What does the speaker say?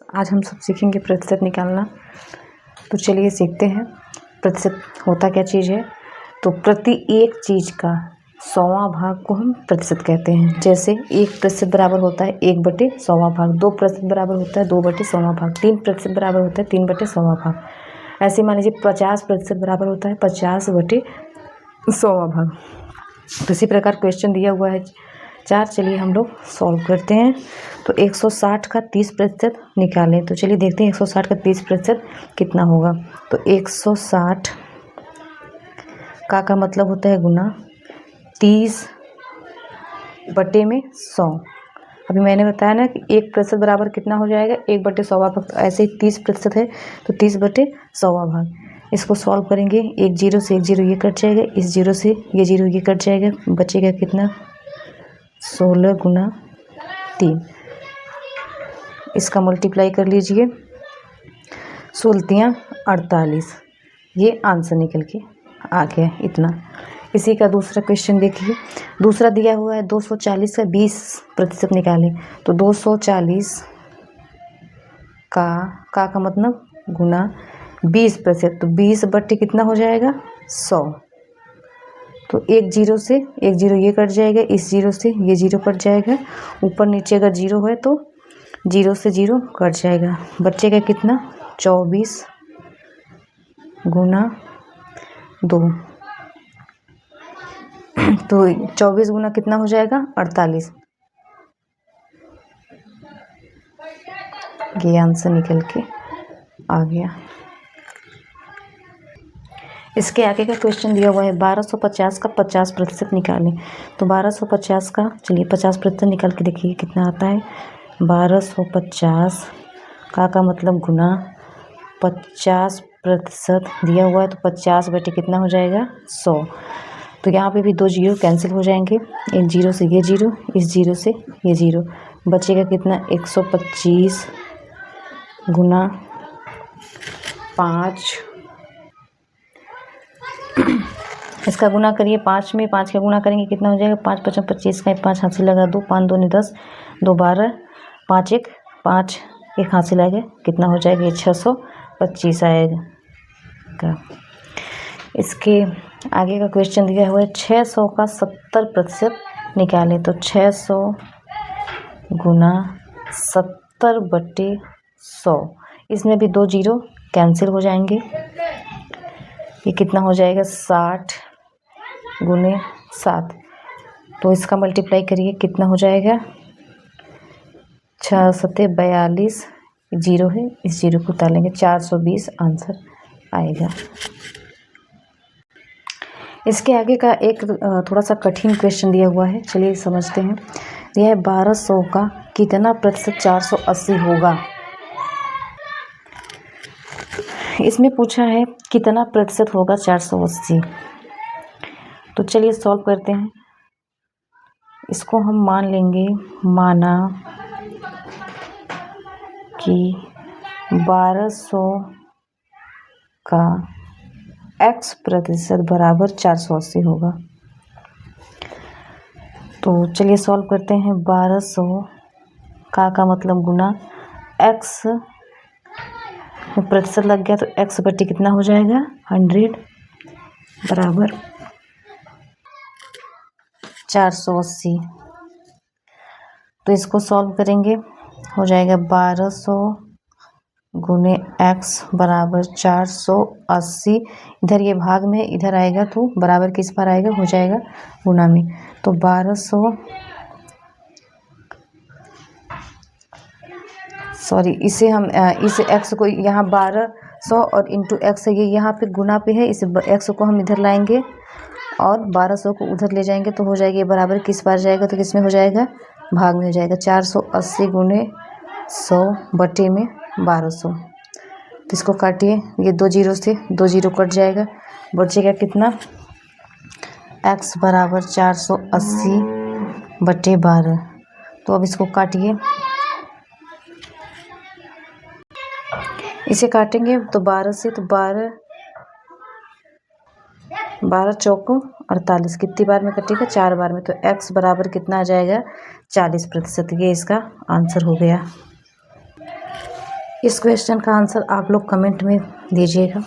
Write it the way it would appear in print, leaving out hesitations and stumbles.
आज हम सब सीखेंगे प्रतिशत निकालना। तो चलिए सीखते हैं। प्रतिशत होता क्या चीज़ है। तो प्रति एक चीज़ का 100वां भाग को हम प्रतिशत कहते हैं। जैसे 1% बराबर होता है 1/100वां भाग, 2% बराबर होता है 2/100वां भाग, 3% बराबर होता है 3/100वां भाग। ऐसे मान लीजिए 50% बराबर होता है 50/100वां भाग। तो इसी प्रकार क्वेश्चन दिया हुआ है 4। चलिए हम लोग सॉल्व करते हैं। तो 160 का 30% निकालें। तो चलिए देखते हैं 160 का 30% कितना होगा। तो 160 का मतलब होता है गुना 30/100। अभी मैंने बताया ना कि 1% बराबर कितना हो जाएगा 1/100वां भाग। ऐसे ही 30% है तो 30/100वां भाग। इसको सॉल्व करेंगे। एक जीरो से एक जीरो ये कट जाएगा, इस जीरो से ये जीरो ये कट जाएगा, बचेगा कितना 16 गुना 3। इसका मल्टीप्लाई कर लीजिए, 16 48। ये आंसर निकल के आ गया इतना। इसी का दूसरा क्वेश्चन देखिए। दूसरा दिया हुआ है 240 का 20% निकालें। तो 240 का मतलब गुना 20%। तो 20/, कितना हो जाएगा 100। तो एक जीरो से एक जीरो ये कट जाएगा, इस जीरो से ये जीरो कट जाएगा, ऊपर नीचे अगर जीरो है तो जीरो से जीरो कट जाएगा, बचेगा कितना 24 गुना 2। तो 24 गुना कितना हो जाएगा 48। ये आंसर निकल के आ गया। इसके आगे का क्वेश्चन दिया हुआ है 1250 का 50% निकालें। तो 1250 का चलिए 50% निकाल के देखिए कितना आता है। 1250 का मतलब गुना 50% दिया हुआ है तो 50/, कितना हो जाएगा 100। तो यहाँ पे भी 2 जीरो कैंसिल हो जाएंगे, एक जीरो से ये जीरो, इस जीरो से ये जीरो, बचेगा कितना 125 गुना 5। इसका गुना करिए 5 में, 5 का गुना करेंगे कितना हो जाएगा 5 5 25 का 5 हाथ से लगा 2, 5 2 10, 2 12, 5 1 5, एक हाथ से लगे कितना हो जाएगा ये 625 आएगा। इसके आगे का क्वेश्चन दिया हुआ है 600 का 70% निकालें। तो 600 गुना 70/100। इसमें भी 2 जीरो कैंसिल हो जाएंगे, ये कितना हो जाएगा 60 गुने 7। तो इसका मल्टीप्लाई करिए कितना हो जाएगा 6 7 42, जीरो है इस जीरो को उतारेंगे 420 आंसर आएगा। इसके आगे का एक थोड़ा सा कठिन क्वेश्चन दिया हुआ है, चलिए समझते हैं। यह है 1200 का कितना प्रतिशत 480 होगा। इसमें पूछा है कितना प्रतिशत होगा 480। तो चलिए सॉल्व करते हैं। इसको हम मान लेंगे, माना कि 1200 का x% बराबर 480 होगा। तो चलिए सॉल्व करते हैं। 1200 का मतलब गुना x प्रतिशत लग गया तो x/, कितना हो जाएगा 100 बराबर 480। तो इसको सॉल्व करेंगे, हो जाएगा 1200 गुने x बराबर 480। इधर ये भाग में इधर आएगा तो बराबर किस पर आएगा, हो जाएगा गुना में। तो 1200 सॉरी इसे हम इस x को यहाँ 1200 और इंटू x है, ये यहाँ पे गुना पे है, इस x को हम इधर लाएंगे और 1200 को उधर ले जाएंगे तो हो जाएगा ये बराबर किस बार जाएगा, तो किस में हो जाएगा भाग में हो जाएगा 480 गुने 100 में 1200। तो इसको काटिए, ये 2 जीरो से 2 जीरो कट जाएगा, बचेगा कितना x बराबर 480/12। तो अब इसको काटिए, इसे काटेंगे तो 12 से, तो 12 चौको 48, कितनी बार में कटेगा 4 बार में। तो x बराबर कितना आ जाएगा 40%। ये इसका आंसर हो गया। इस क्वेश्चन का आंसर आप लोग कमेंट में दीजिएगा।